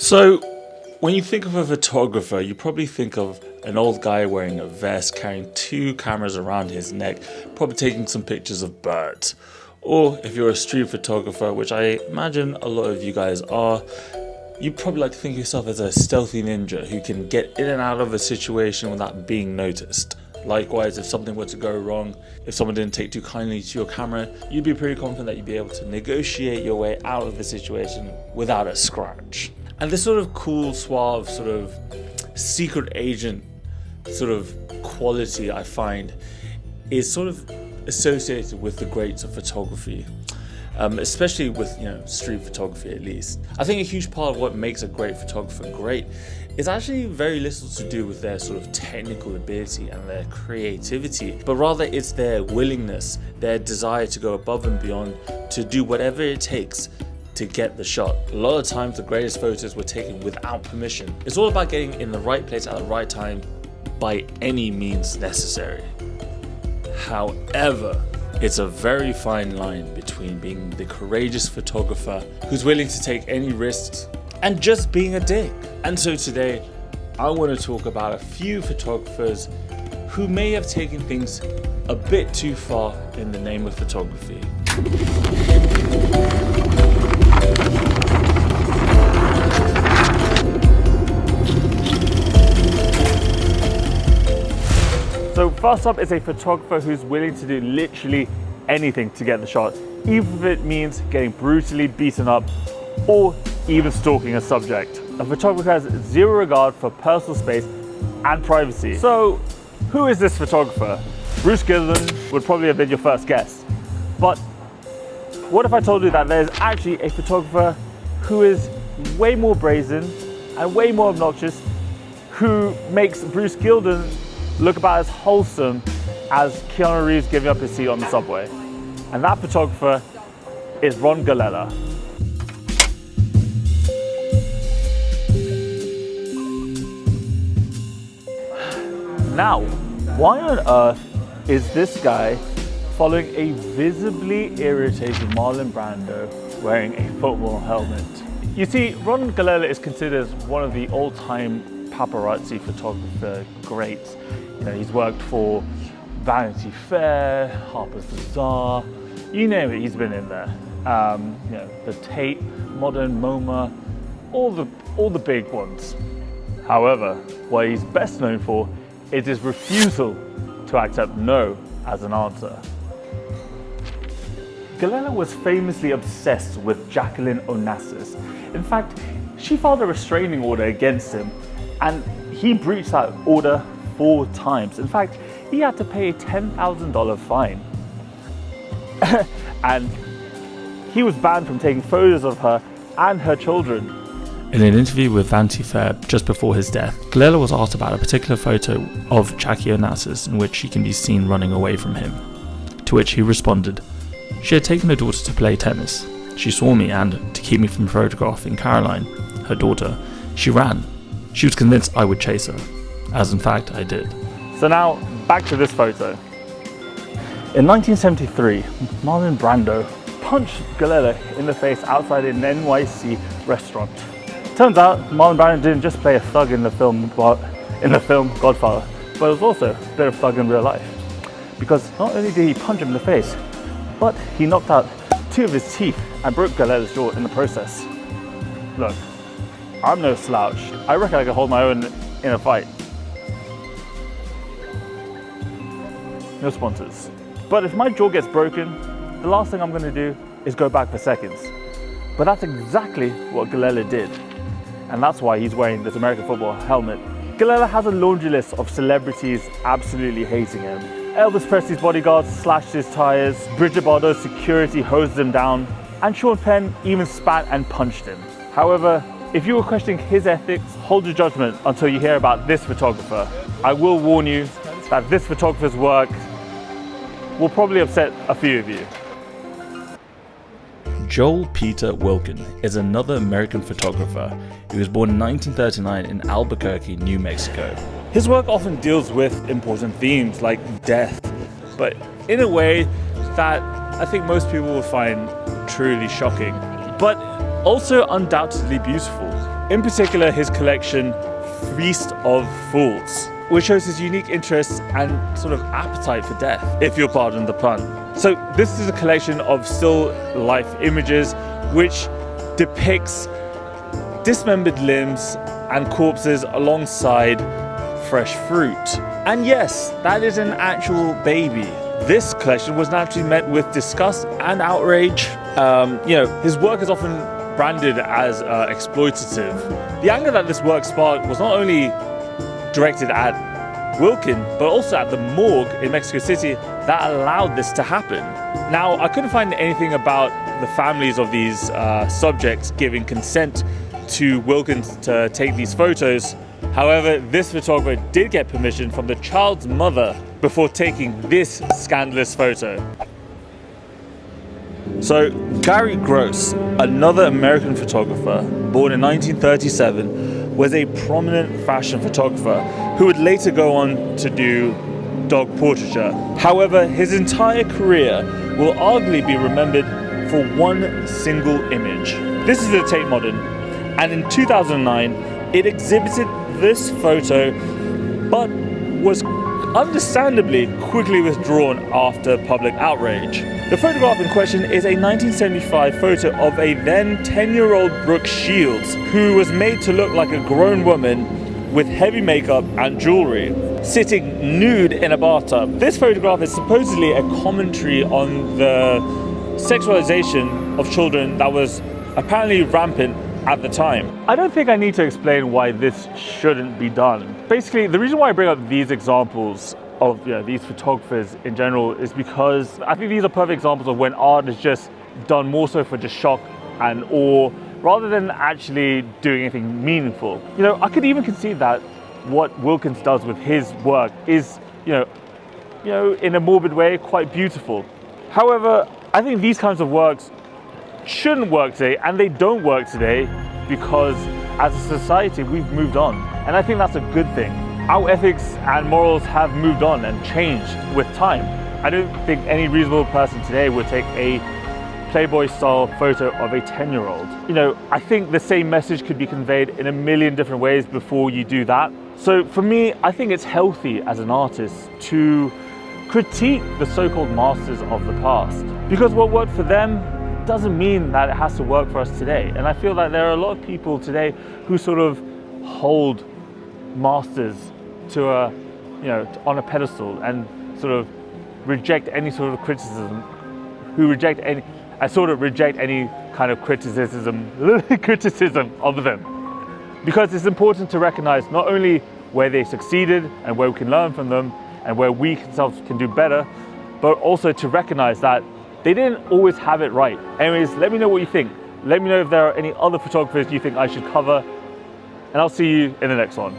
So, when you think of a photographer, you probably think of an old guy wearing a vest, carrying 2 cameras around his neck, probably taking some pictures of birds. Or if you're a street photographer, which I imagine a lot of you guys are, you probably like to think of yourself as a stealthy ninja who can get in and out of a situation without being noticed. Likewise, if something were to go wrong, if someone didn't take too kindly to your camera, you'd be pretty confident that you'd be able to negotiate your way out of the situation without a scratch. And this sort of cool, suave, sort of secret agent sort of quality I find is sort of associated with the greats of photography. Especially with street photography at least. I think a huge part of what makes a great photographer great is actually very little to do with their sort of technical ability and their creativity, but rather it's their willingness, their desire to go above and beyond, to do whatever it takes to get the shot. A lot of times the greatest photos were taken without permission. It's all about getting in the right place at the right time by any means necessary. However, it's a very fine line between being the courageous photographer who's willing to take any risks and just being a dick. And so today, I want to talk about a few photographers who may have taken things a bit too far in the name of photography. So first up is a photographer who's willing to do literally anything to get the shot, even if it means getting brutally beaten up or even stalking a subject. A photographer has zero regard for personal space and privacy. So who is this photographer? Bruce Gilden would probably have been your first guess. But what if I told you that there's actually a photographer who is way more brazen and way more obnoxious, who makes Bruce Gilden look about as wholesome as Keanu Reeves giving up his seat on the subway. And that photographer is Galella. Now, why on earth is this guy following a visibly irritated Marlon Brando wearing a football helmet? You see, Galella is considered one of the all-time paparazzi photographer greats. He's worked for Vanity Fair, Harper's Bazaar, you name it, he's been in there. The Tate, Modern, MoMA, all the big ones. However, what he's best known for is his refusal to accept no as an answer. Galella was famously obsessed with Jacqueline Onassis. In fact, she filed a restraining order against him, and he breached that order 4 times. In fact, he had to pay a $10,000 fine. And he was banned from taking photos of her and her children. In an interview with Vanity Fair just before his death, Galella was asked about a particular photo of Jackie Onassis in which she can be seen running away from him. To which he responded, "She had taken her daughter to play tennis. She saw me and, to keep me from photographing Caroline, her daughter, she ran. She was convinced I would chase her, as in fact I did." So now, back to this photo. In 1973, Marlon Brando punched Galella in the face outside an NYC restaurant. Turns out, Marlon Brando didn't just play a thug in the film Godfather, but was also a bit of thug in real life. Because not only did he punch him in the face, but he knocked out 2 of his teeth and broke Galella's jaw in the process. Look, I'm no slouch. I reckon I can hold my own in a fight. No sponsors. But if my jaw gets broken, the last thing I'm going to do is go back for seconds. But that's exactly what Galella did. And that's why he's wearing this American football helmet. Galella has a laundry list of celebrities absolutely hating him. Elvis Presley's bodyguards slashed his tires, Bridget Bardot's security hosed him down, and Sean Penn even spat and punched him. However, if you were questioning his ethics, hold your judgment until you hear about this photographer. I will warn you that this photographer's work will probably upset a few of you. Joel Peter Witkin is another American photographer who was born in 1939 in Albuquerque, New Mexico. His work often deals with important themes like death, but in a way that I think most people will find truly shocking, but also undoubtedly beautiful. In particular, his collection, Feast of Fools, which shows his unique interests and sort of appetite for death, if you'll pardon the pun. So this is a collection of still life images which depicts dismembered limbs and corpses alongside fresh fruit. And yes, that is an actual baby. This collection was naturally met with disgust and outrage. His work is often branded as exploitative. The anger that this work sparked was not only directed at Witkin, but also at the morgue in Mexico City that allowed this to happen. Now, I couldn't find anything about the families of these subjects giving consent to Witkin to take these photos. However, this photographer did get permission from the child's mother before taking this scandalous photo. So, Gary Gross, another American photographer, born in 1937, was a prominent fashion photographer who would later go on to do dog portraiture. However, his entire career will arguably be remembered for one single image. This is the Tate Modern, and in 2009, it exhibited this photo, but was understandably quickly withdrawn after public outrage. The photograph in question is a 1975 photo of a then 10-year-old Brooke Shields, who was made to look like a grown woman with heavy makeup and jewelry, sitting nude in a bathtub. This photograph is supposedly a commentary on the sexualization of children that was apparently rampant at the time. I don't think I need to explain why this shouldn't be done. Basically, the reason why I bring up these examples of these photographers in general is because I think these are perfect examples of when art is just done more so for just shock and awe rather than actually doing anything meaningful. I could even concede that what Witkin does with his work is, in a morbid way, quite beautiful. However, I think these kinds of works shouldn't work today, and they don't work today because as a society we've moved on, and I think that's a good thing. Our ethics and morals have moved on and changed with time. I don't think any reasonable person today would take a Playboy style photo of a 10-year-old. I think the same message could be conveyed in a million different ways before you do that. So for me, I think it's healthy as an artist to critique the so-called masters of the past, because what worked for them doesn't mean that it has to work for us today. And I feel that there are a lot of people today who sort of hold masters to on a pedestal and sort of reject any sort of criticism, reject any kind of criticism of them. Because it's important to recognize not only where they succeeded and where we can learn from them and where we ourselves can do better, but also to recognize that they didn't always have it right. Anyways, let me know what you think. Let me know if there are any other photographers you think I should cover, and I'll see you in the next one.